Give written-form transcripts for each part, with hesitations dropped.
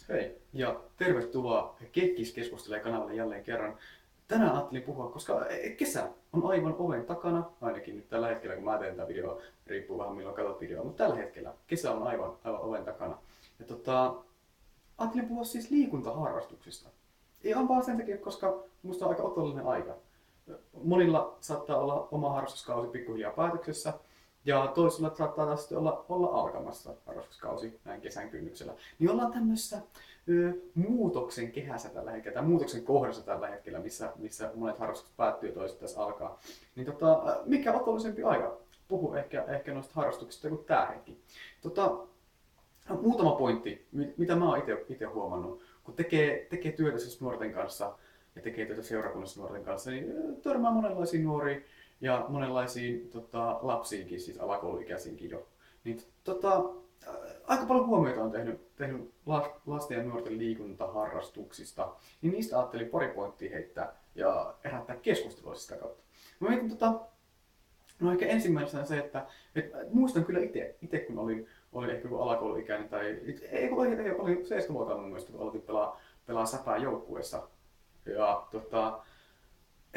Hei ja tervetuloa Kekkis keskustelee kanavalle jälleen kerran. Tänään ajattelin puhua, koska kesä on aivan oven takana, ainakin nyt tällä hetkellä kun mä teen tätä videoa, riippuu vähän milloin katsot videoa, mutta tällä hetkellä kesä on aivan oven takana. Ja ajattelin puhua siis liikuntaharrastuksista. Ihan vaan sen takia, koska musta on aika otollinen aika. Monilla saattaa olla oma harrastuskausi pikkuhiljaa päätöksessä, ja toisilla saattaa taas sitten olla alkamassa harrastuskausi näin kesän kynnyksellä. Niin ollaan tämmöisessä muutoksen kehässä tällä hetkellä, tai muutoksen kohdassa tällä hetkellä, missä monet harrastukset päättyy ja toiset tässä alkaa. Niin mikä otollisempi aika? Puhu ehkä noista harrastuksista kuin tää hetki. Muutama pointti, mitä mä oon itse huomannut, kun tekee työtä siis nuorten kanssa ja tekee työtä seurakunnassa nuorten kanssa, niin törmää monenlaisiin nuoriin ja monenlaisiin lapsiinkin, siis alakouluikäisiinkin jo. Niin, aika paljon huomiota on tehnyt lasten ja nuorten liikuntaharrastuksista, niin niistä ajattelin pari pointtia heittää ja herättää keskustelua sitä kautta. Mä mietin, no ehkä ensimmäisenä se, että muistan kyllä itse kun olin ehkä kun alakouluikäinen tai oli 7-vuotiaana mun mielestä, kun aloitin pelaa säpää joukkueessa. Ja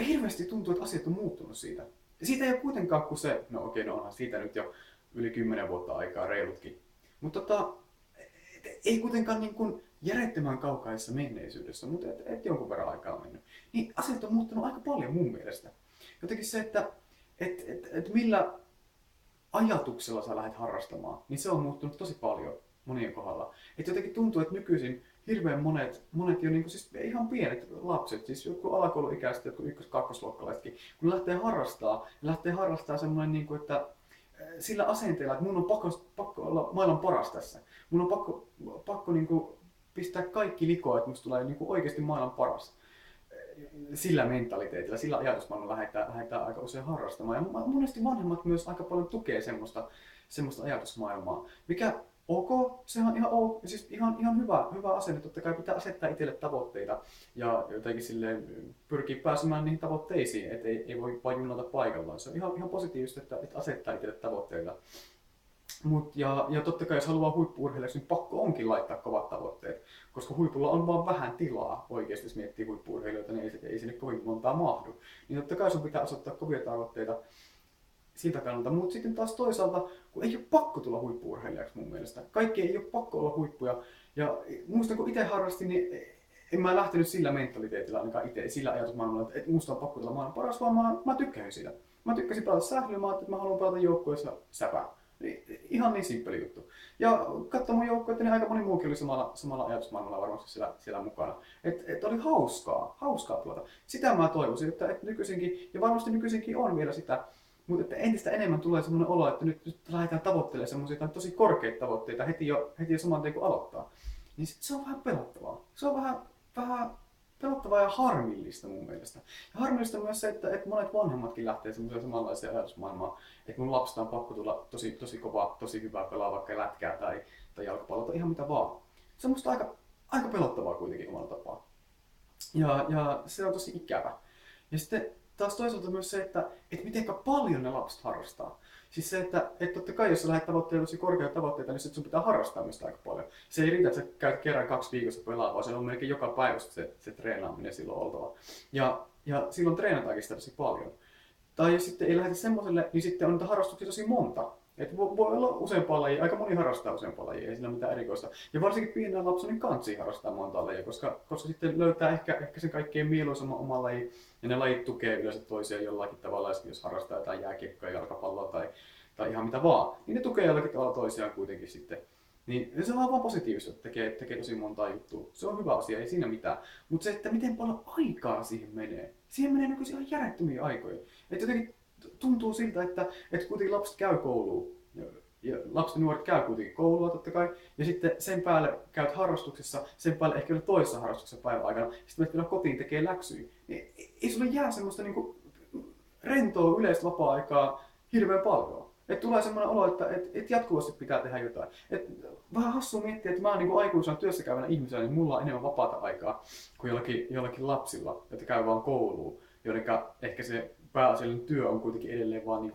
hirveästi tuntuu, että asiat on muuttunut siitä. Ja siitä ei ole kuitenkaan kuin se, no okei, no onhan siitä nyt jo yli 10 vuotta aikaa reilutkin. Mutta ei kuitenkaan niin kuin järjettömän kaukaisessa menneisyydessä, mutta jonkun verran aikaa on mennyt. Niin asiat on muuttunut aika paljon mun mielestä. Jotenkin se, että millä ajatuksella sä lähdet harrastamaan, niin se on muuttunut tosi paljon monien kohdalla. Et jotenkin tuntuu, että nykyisin hirveän monet jo niinku, siis ihan pienet lapset, siis joku alakouluikäiset, joku ykkös-kakkosluokkalaisetkin, kun lähtee harrastaa semmoinen, niinku, että sillä asenteella, että mun on pakko olla maailman paras tässä. Mun on pakko niinku, pistää kaikki likoon, että musta tulee niinku, oikeasti maailman paras. Sillä mentaliteetillä, sillä ajatusmaailmalla lähdetään aika usein harrastamaan. Ja monesti vanhemmat myös aika paljon tukee semmoista ajatusmaailmaa, mikä ok, se on ihan ok, siis ihan hyvä asenne. Totta kai pitää asettaa itselle tavoitteita ja jotenkin silleen pyrkii pääsemään niihin tavoitteisiin, että ei voi vain junnata paikallaan. Se on ihan positiivista, että asettaa itselle tavoitteita. Ja totta kai jos haluaa huippu-urheilijaksi, niin pakko onkin laittaa kovat tavoitteet, koska huipulla on vaan vähän tilaa oikeasti, jos miettii huippu-urheilijoita, niin ei sinne kovin montaa mahdu. Niin totta kai sun pitää asettaa kovia tavoitteita siltä kannalta, mutta sitten taas toisaalta, kun ei ole pakko tulla huippu-urheilijaksi mun mielestä. Kaikki ei ole pakko olla huippuja. Ja muistan, kun itse harrastin, niin en mä lähtenyt sillä mentaliteetillä ainakaan itse, sillä ajatusmaailmalla, että musta on pakko tulla maailman paras, vaan mä tykkäsin siitä. Mä tykkäsin pelata sählyä, mä ajattelin, että mä haluan pelata joukkueessa säpää. Ihan niin simppeli juttu. Ja katsomaan mun joukkuetta, niin aika moni muukin oli samalla ajatusmaailmalla varmasti siellä mukana. Oli hauskaa pelata. Sitä mä toivoisin, että nykyisinkin, ja varmasti nykyisinkin on vielä sitä, mutta että entistä enemmän tulee semmoinen olo, että nyt lähdetään tavoittelemaan semmoisia tosi korkeita tavoitteita heti jo saman tien kun aloittaa. Niin se on vähän pelottavaa. Se on vähän pelottavaa ja harmillista mun mielestä. Ja harmillista myös se, että monet vanhemmatkin lähtee semmoiseen samanlaiseen ajatusmaailmaan, että mun lapsesta on pakko tulla tosi kova, tosi hyvää pelaa vaikka lätkää tai jalkapalloa tai ihan mitä vaan. Se on musta aika pelottavaa kuitenkin omalla tapaa. Ja se on tosi ikävä. Ja sitten taas toisaalta myös se, että miten paljon ne lapset harrastaa. Siis se, että totta kai jos sä lähdet tavoittelemaan tosi korkeita tavoitteita, niin sun pitää harrastaa myös aika paljon. Se ei riitä, että sä käyt kerran 2 viikossa pelaa, vaan se on melkein joka päivä se treenaaminen silloin oltava. Ja silloin treenataankin sitä tosi paljon. Tai jos sitten ei lähdetä semmoiselle, niin sitten on niitä harrastuksia tosi monta. Et voi olla useampaa lajia, aika moni harrastaa useampaa lajia, ei siinä ole mitään erikoista. Ja varsinkin pienellä lapsella niin kansi harrastaa monta lajia, koska sitten löytää ehkä sen kaikkein mieluisamman oman lajin, ja ne lajit tukee yleensä toisiaan jollakin tavalla, jos harrastaa jotain jääkiekkoa, jalkapalloa tai ihan mitä vaan, niin ne tukee jollakin tavalla toisiaan kuitenkin sitten. Niin se on vaan positiivista, että tekee tosi montaa juttua. Se on hyvä asia, ei siinä mitään. Mutta se, että miten paljon aikaa siihen menee nykyisin ihan järjettömiä aikoja. Että jotenkin tuntuu siltä, että kuitenkin lapset käy kouluun. Ja lapset ja nuoret käy kuitenkin koulua totta kai. Ja sitten sen päälle käyt harrastuksessa, sen päälle ehkä vielä toisessa harrastuksessa päivän aikana. Sitten menet vielä kotiin tekee läksyjä. Niin ei sulle jää semmoista niinku rentoa yleistä vapaa-aikaa hirveän paljon. Että tulee semmoinen olo, että jatkuvasti pitää tehdä jotain. Vähän hassua miettiä, että mä niin aikuisena työssä käyvänä ihmisenä, niin mulla on enemmän vapaata aikaa kuin jollakin lapsilla, jotka käy vaan kouluun, joiden ehkä se pääasiallinen työ on kuitenkin edelleen vaan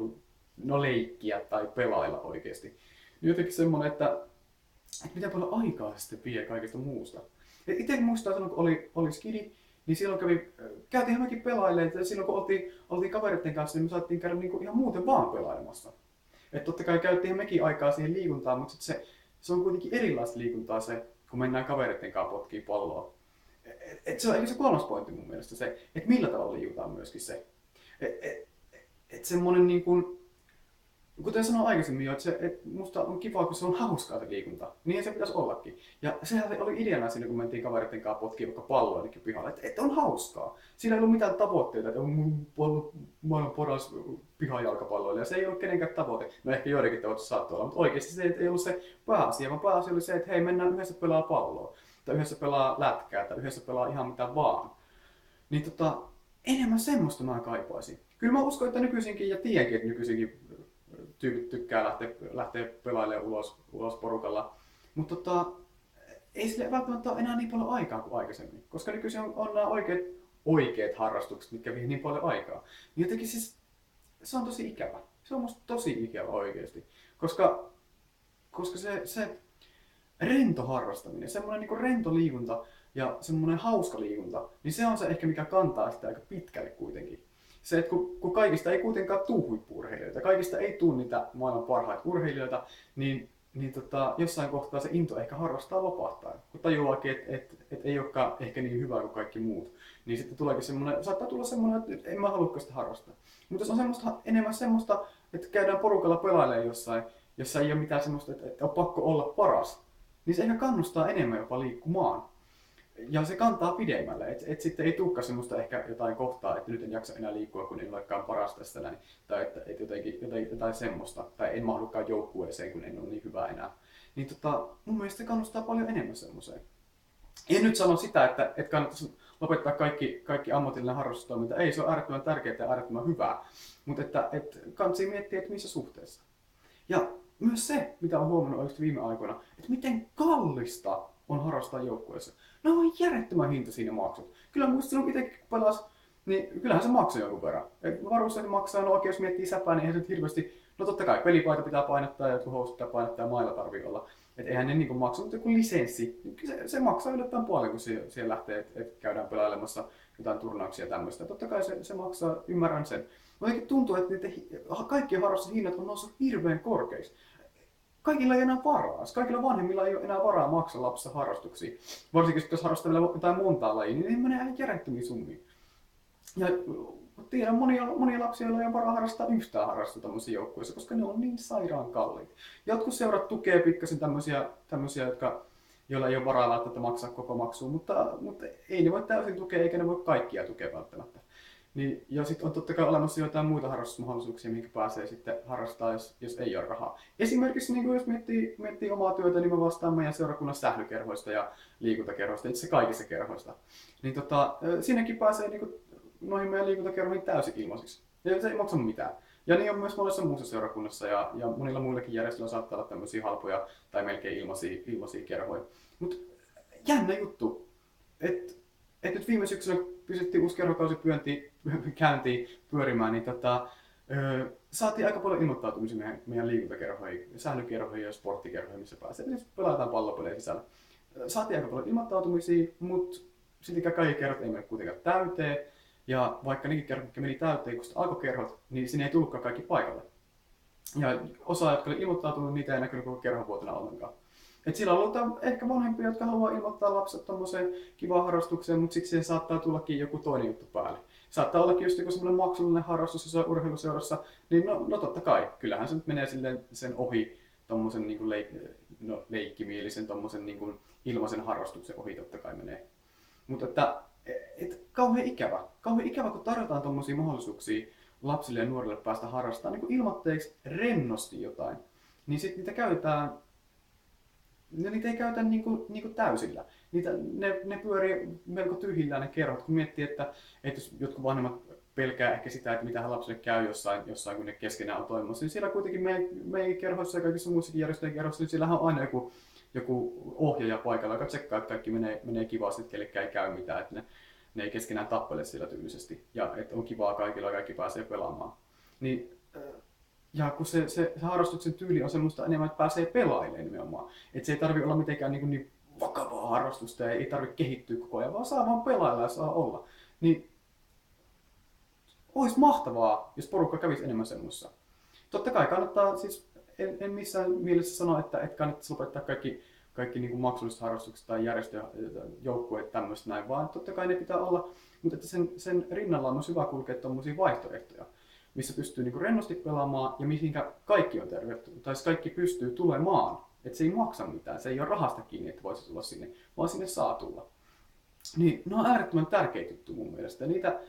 leikkiä tai pelailla oikeasti. Jotenkin semmoinen, että että miten paljon aikaa se sitten vie kaikesta muusta. Itse muistan silloin, kun oli skidi, niin silloin käytiin mekin pelailemaan, että silloin kun oltiin kavereiden kanssa, niin me saattiin käydä niinku ihan muuten vaan pelailemassa. Että totta kai käytiin mekin aikaa siihen liikuntaan, mutta se on kuitenkin erilaista liikuntaa se, kun mennään kavereiden kanssa potkii palloa. Se on se kolmas pointti mun mielestä se, että millä tavalla liikutaan myöskin se. Semmonen niin kuin, kuten sanoin aikaisemmin jo, että musta on kiva, kun se on hauskaa se liikunta. Niin se pitäisi ollakin. Ja sehän oli ideana siinä, kun mentiin kavereiden kanssa potkiin vaikka palloa jonnekin pihalle, että on hauskaa. Siinä ei ollut mitään tavoitteita, että on maailman paras pihajalkapalloilija. Se ei ollut kenenkään tavoite. No ehkä joidenkin tavoite saattoi olla, mutta oikeasti se ei ollut se pääasia, vaan pääasia oli se, että hei, mennään yhdessä pelaa palloa. Tai yhdessä pelaa lätkää, tai yhdessä pelaa ihan mitä vaan. Niin enemmän semmoista mä kaipaisin. Kyllä mä uskon, että nykyisinkin, ja tiedänkin, että nykyisinkin tyypit tykkää lähteä pelailemaan ulos porukalla. Mutta ei sille välttämättä ole enää niin paljon aikaa kuin aikaisemmin. Koska nykyisin on nämä oikeat harrastukset, mitkä vie niin paljon aikaa. Niin jotenkin siis se on tosi ikävä. Se on musta tosi ikävä oikeasti. Koska se rento harrastaminen, semmoinen niinku rento liikunta ja semmoinen hauska liikunta, niin se on se ehkä mikä kantaa sitä aika pitkälle kuitenkin. Se, että kun kaikista ei kuitenkaan tuu huippu-urheilijoita, kaikista ei tuu niitä maailman parhaita urheilijoita, niin jossain kohtaa se into ehkä harrastaa lopahtaa. Kun tajuaakin, että ei olekaan ehkä niin hyvä kuin kaikki muut, niin sitten tuleekin saattaa tulla semmoinen, että en mä haluakaan sitä harrastaa. Mutta jos on enemmän semmoista, että käydään porukalla pelailemaan jossain, jossa ei ole mitään semmoista, että on pakko olla paras, niin se ehkä kannustaa enemmän jopa liikkumaan. Ja se kantaa pidemmälle, että sitten ei tulekaan semmoista ehkä jotain kohtaa, että nyt en jaksa enää liikkua, kun en olekaan paras tästä näin. Tai että jotain semmoista, tai en mahdukaan joukkueeseen, kun en ole niin hyvä enää. Niin mun mielestä se kannustaa paljon enemmän semmoiseen. En nyt sano sitä, että kannattaisi lopettaa kaikki ammatillinen harrastustoiminta. Ei, se on äärettömän tärkeää ja äärettömän hyvää. Mutta että kannattaa miettiä, että missä suhteessa. Ja myös se, mitä olen huomannut oikeasti viime aikoina, että miten kallista on harrastaa joukkueessa. No on järjettömän hinta siinä maksut. Kyllä muistin silloin itsekin kun pelas, niin kyllähän se maksoi jonkun verran. Varusteet maksaa, no oikein jos miettii säpää, niin eihän se nyt hirveästi, no totta kai pelipaita pitää painottaa ja jotkut housut pitää painottaa ja mailla tarvii olla. Et eihän ne niinku maksa, mutta joku lisenssi, niin se maksaa yllättävän paljon, kun siellä lähtee, että käydään pelailemassa jotain turnauksia ja tämmöistä. Totta kai se maksaa, ymmärrän sen. Mutta tuntuu, että kaikkien harrastushinnat on noussut hirveän korkeiksi. Kaikilla ei enää varaa. Kaikilla vanhemmilla ei ole enää varaa maksaa lapsissa harrastuksia. Varsinkin jos harrastaa vielä jotain montaa lajia, niin ne menee ihan järjettömiä summia. Ja tiedän monia lapsia, joilla ei ole varaa harrastaa yhtään harrastusta tämmöisissä joukkueissa, koska ne on niin sairaan kalliita. Jotkut seurat tukee pikkasen tämmöisiä joilla ei ole varaa välttämättä maksaa koko maksua, mutta ei ne voi täysin tukea, eikä ne voi kaikkia tukea välttämättä. Niin, ja sitten on totta kai olemassa jotain muita harrastusmahdollisuuksia, mihin pääsee sitten harrastaa, jos ei ole rahaa. Esimerkiksi niin jos miettii omaa työtä, niin mä vastaan meidän seurakunnan sählykerhoista ja liikuntakerhoista, itse kaikissa kerhoista. Niin sinnekin pääsee niin noihin meidän liikuntakerhoihin täysin ilmaisiksi. Ja se ei maksa mitään. Ja niin on myös monessa muussa seurakunnassa ja monilla muillakin järjestöillä saattaa olla tämmöisiä halpoja tai melkein ilmaisia kerhoja. Mutta jännä juttu, että nyt viime syksynä pystyttiin uusi kerhokausi käyntiin pyörimään, niin saatiin aika paljon ilmoittautumisia meidän liikuntakerhoihin, sählykerhoihin ja sporttikerhoihin, missä pääsee. Siis pelataan pallopelejä sisällä. Saatiin aika paljon ilmoittautumisia, mutta siltikään kaikki kerhot ei mene kuitenkaan täyteen. Ja vaikka nekin kerhot, mitkä meni täyteen, kun alkoi kerhot, niin sinne ei tullutkaan kaikki paikalle. Ja osa, jotka oli ilmoittautunut, niitä ei näkynyt koko kerhovuotena ollenkaan. Et sillä on ollut ehkä vanhempia, jotka haluaa ilmoittaa lapset tommoseen kivaan harrastukseen, mutta sitten siihen saattaa tullakin joku toinen juttu päälle. Saattaa ollakin just joku semmoinen maksullinen harrastus jossain urheiluseurassa, niin no totta kai, kyllähän se nyt menee sen ohi tommosen niinku leikkimielisen tommosen niinku ilmaisen harrastuksen ohi totta kai menee. Mutta kauhean ikävä, kun tarjotaan tommosia mahdollisuuksia lapsille ja nuorille päästä harrastamaan niin ilmoitteeksi rennosti jotain, niin sitten niitä käytetään. No, niitä ei käytä niinku täysillä. Ne pyörii melko tyhjillään ne kerhot, kun miettii, että jos jotkut vanhemmat pelkää ehkä sitä, että mitä lapsille käy jossain kun ne keskenään on toimimassa, niin siellä kuitenkin meidän kerhoissa ja kaikissa muissakin järjestöjen kerhoissa, niin siellähän on aina joku ohjaaja paikalla, joka tsekkaa, että kaikki menee kivasti, että kellekään ei käy mitään, että ne ei keskenään tappele sillä tyylisesti ja että on kivaa kaikilla ja kaikki pääsee pelaamaan. Niin, Ja kun se harrastuksen tyyli on semmoista enemmän, että pääsee pelailemaan nimenomaan. Että se ei tarvi olla mitenkään niin vakavaa harrastusta ja ei tarvitse kehittyä koko ajan, vaan saa vaan pelailla ja saa olla. Niin olisi mahtavaa, jos porukka kävisi enemmän semmoissa. Totta kai kannattaa, siis en missään mielessä sano, että kannattaisi lopettaa kaikki niin kuin maksulliset harrastukset tai järjestöjoukkueet tämmöistä näin, vaan totta kai ne pitää olla, mutta että sen rinnalla on myös hyvä kulkea tuommoisia vaihtoehtoja, missä pystyy niin kuin rennosti pelaamaan ja mihinkä kaikki on tervetullut, tai kaikki pystyy tulemaan. Että se ei maksa mitään, se ei ole rahasta kiinni, että voisi tulla sinne, vaan sinne saa tulla. Niin ne on äärettömän tärkeitä juttuja mun mielestä. Niitä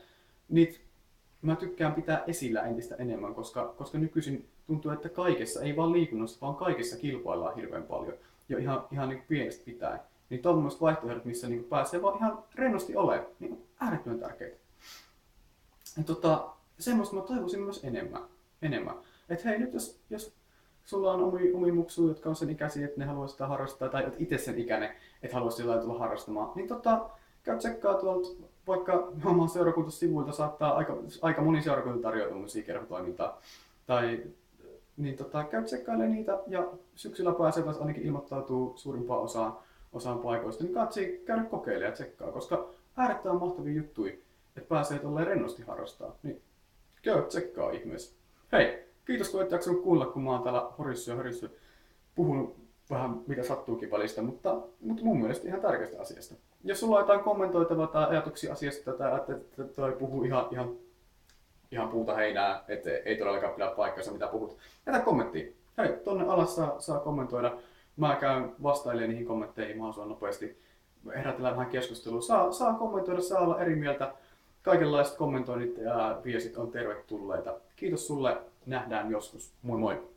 mä tykkään pitää esillä entistä enemmän, koska nykyisin tuntuu, että kaikessa, ei vaan liikunnassa, vaan kaikessa kilpaillaan hirveän paljon. Jo ihan niin kuin pienestä pitäen. Niin tuommoiset vaihtoehdot, missä niin pääsee vaan ihan rennosti olemaan, niin on äärettömän tärkeitä. Ja semmoista mä toivoisin myös enemmän. Että hei, nyt jos sulla on omia muksuja, jotka on sen ikäisiä, että ne haluaa sitä harrastaa, tai olet itse sen ikäinen, että haluaisi jotain tulla harrastamaan, niin käy tsekkaa tuolta vaikka oman seurakuntasivuilta, saattaa aika moni seurakunta tarjoaa tämmöisiä kerhotoimintaa. Niin käy tsekkailemaan niitä ja syksyllä pääsee taas ainakin ilmoittautuu suurimpaan osaan paikoista, niin katsoi käydä kokeilemaan ja tsekkaa, koska äärettömän mahtavia juttuja, että pääsee tolleen rennosti harrastaa. Niin käy tsekkaa ihmeessä. Hei, kiitos kun et jaksanut kuulla, kun mä oon täällä horissut puhunut vähän mitä sattuukin välistä, mutta mun mielestä ihan tärkeästä asiasta. Jos sulla on jotain kommentoitavaa tai ajatuksia asiasta tai että toi puhuu ihan puuta heinää, että ei todellakaan pidä paikkansa mitä puhut, jätä kommenttiin. Hei, tonne alas saa kommentoida. Mä käyn vastailemaan niihin kommentteihin mahdollisimman nopeasti. Herätellään vähän keskustelua. Saa kommentoida, saa olla eri mieltä. Kaikenlaiset kommentoinnit ja viestit on tervetulleita. Kiitos sulle, nähdään joskus. Moi moi!